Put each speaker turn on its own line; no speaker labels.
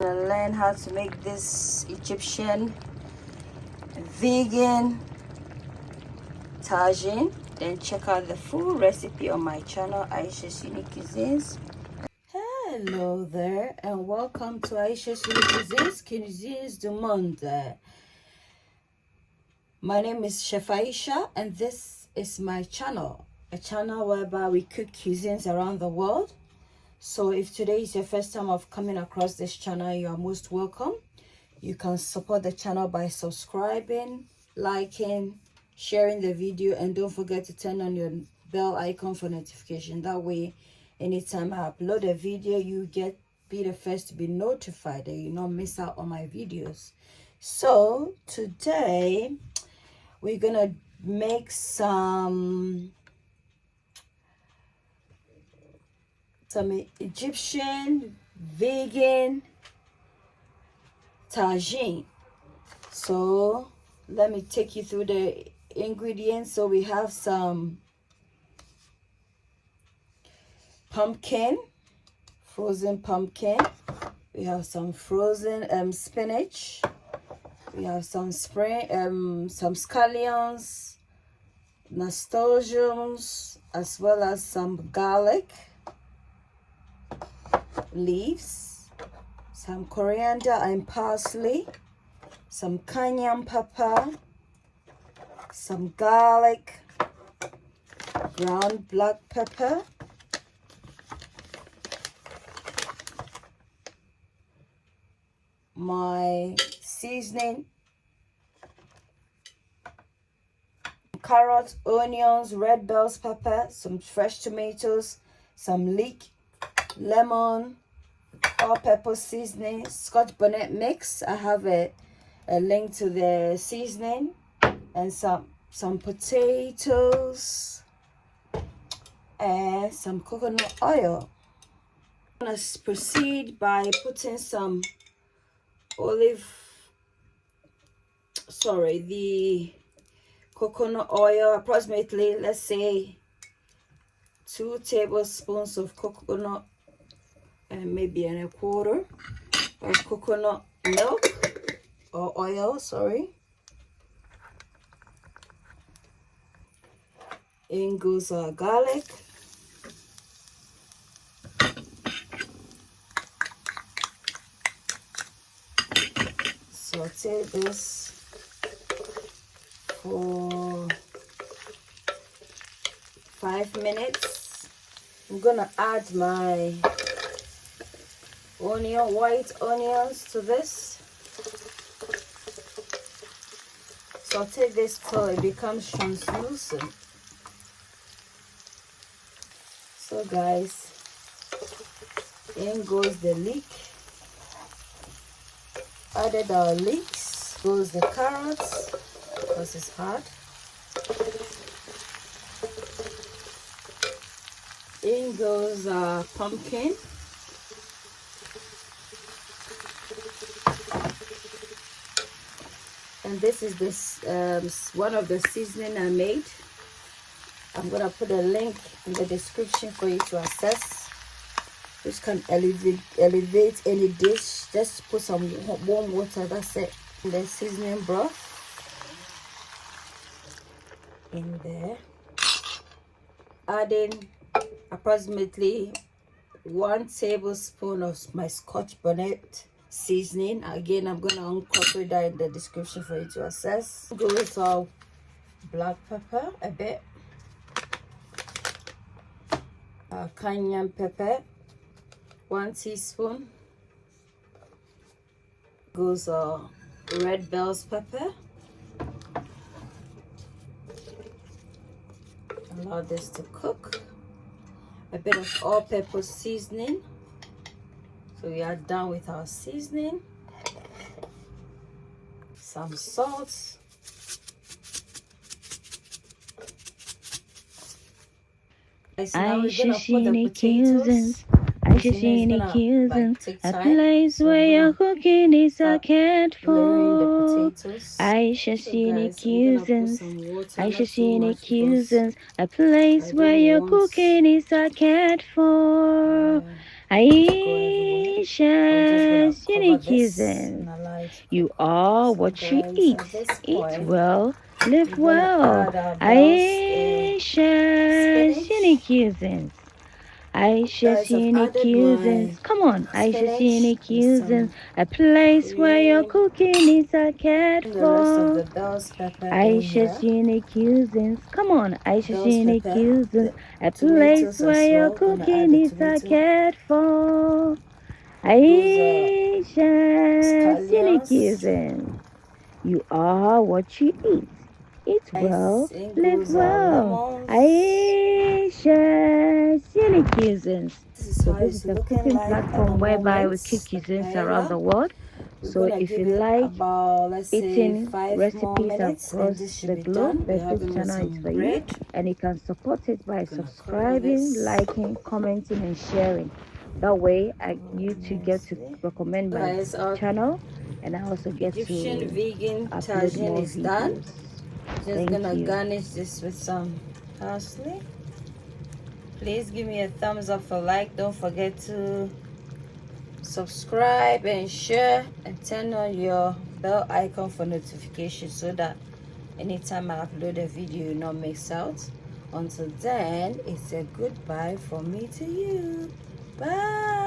Learn how to make this Egyptian vegan tagine. Then check out the full recipe on my channel, Ayesha's Unique Cuisines. Hello there and welcome to Ayesha's Unique Cuisines du Monde. My name is Chef Ayesha and this is my channel, a channel whereby we cook cuisines around the world. So if today is your first time of coming across this channel, you are most welcome. You can support the channel by subscribing, liking, sharing the video, and don't forget to turn on your bell icon for notification. That way, anytime I upload a video, you be the first to be notified and you not miss out on my videos. So today we're gonna make some Egyptian vegan tagine. So let me take you through the ingredients. So we have some pumpkin, frozen pumpkin. We have some frozen spinach. We have some some scallions, nasturtiums, as well as some garlic leaves, some coriander and parsley, some cayenne pepper, some garlic, ground black pepper, my seasoning, carrots, onions, red bell pepper, some fresh tomatoes, some leek, lemon, all-purpose seasoning, Scotch bonnet mix. I have a link to the seasoning, and some potatoes and some coconut oil. I'm gonna proceed by putting some the coconut oil, approximately, let's say 2 tablespoons of coconut and maybe a quarter of coconut milk or oil, sorry. In goes our garlic. Saute this for 5 minutes. I'm gonna add my white onions to this. Saute this till it becomes translucent. So guys, in goes the leek. Added our leeks, goes the carrots because it's hard. In goes our pumpkin. And this is one of the seasoning I made. I'm gonna put a link in the description for you to access, which can elevate any dish. Just put some warm water, that's it. The seasoning broth in there. Adding approximately 1 tablespoon of my Scotch bonnet seasoning. Again, I'm gonna incorporate that in the description for you to access. Goes our black pepper a bit, cayenne pepper 1 teaspoon, goes our red bell pepper. Allow this to cook. A bit of all-purpose seasoning. So we are done with our seasoning. Some salt. Now we're gonna put the potatoes.
Ayesha's Unique Cuisines, a place where your cooking is cared for. Ayesha's Unique Cuisines, Ayesha's Unique Cuisines, a place where your cooking is cared for. Ayesha's unique cuisine. You are what you eat. Eat well, live well. Ayesha's unique cuisines. Ayesha's unique cuisines. Come on, Ayesha's unique cuisines. A place where your cooking is cared for. Ayesha's unique cuisines. Come on, Ayesha's unique cuisines. A place where your cooking is cared for. Ayesha's unique cuisines. You are what you eat. Eat well, live well. Ayesha's unique cuisines. So this is a cooking platform whereby we cook cuisines around the world. So if you like eating recipes across the globe, then this channel is for you. And you can support it by subscribing, liking, commenting, and sharing. That way, you too get to recommend my channel, and I also get to
vegan
upload
Tagine
more
is done.
videos.
Just gonna garnish this with some parsley. Please give me a thumbs up for like. Don't forget to subscribe and share, and turn on your bell icon for notifications so that anytime I upload a video, you not miss out. Until then, it's a goodbye from me to you. Bye.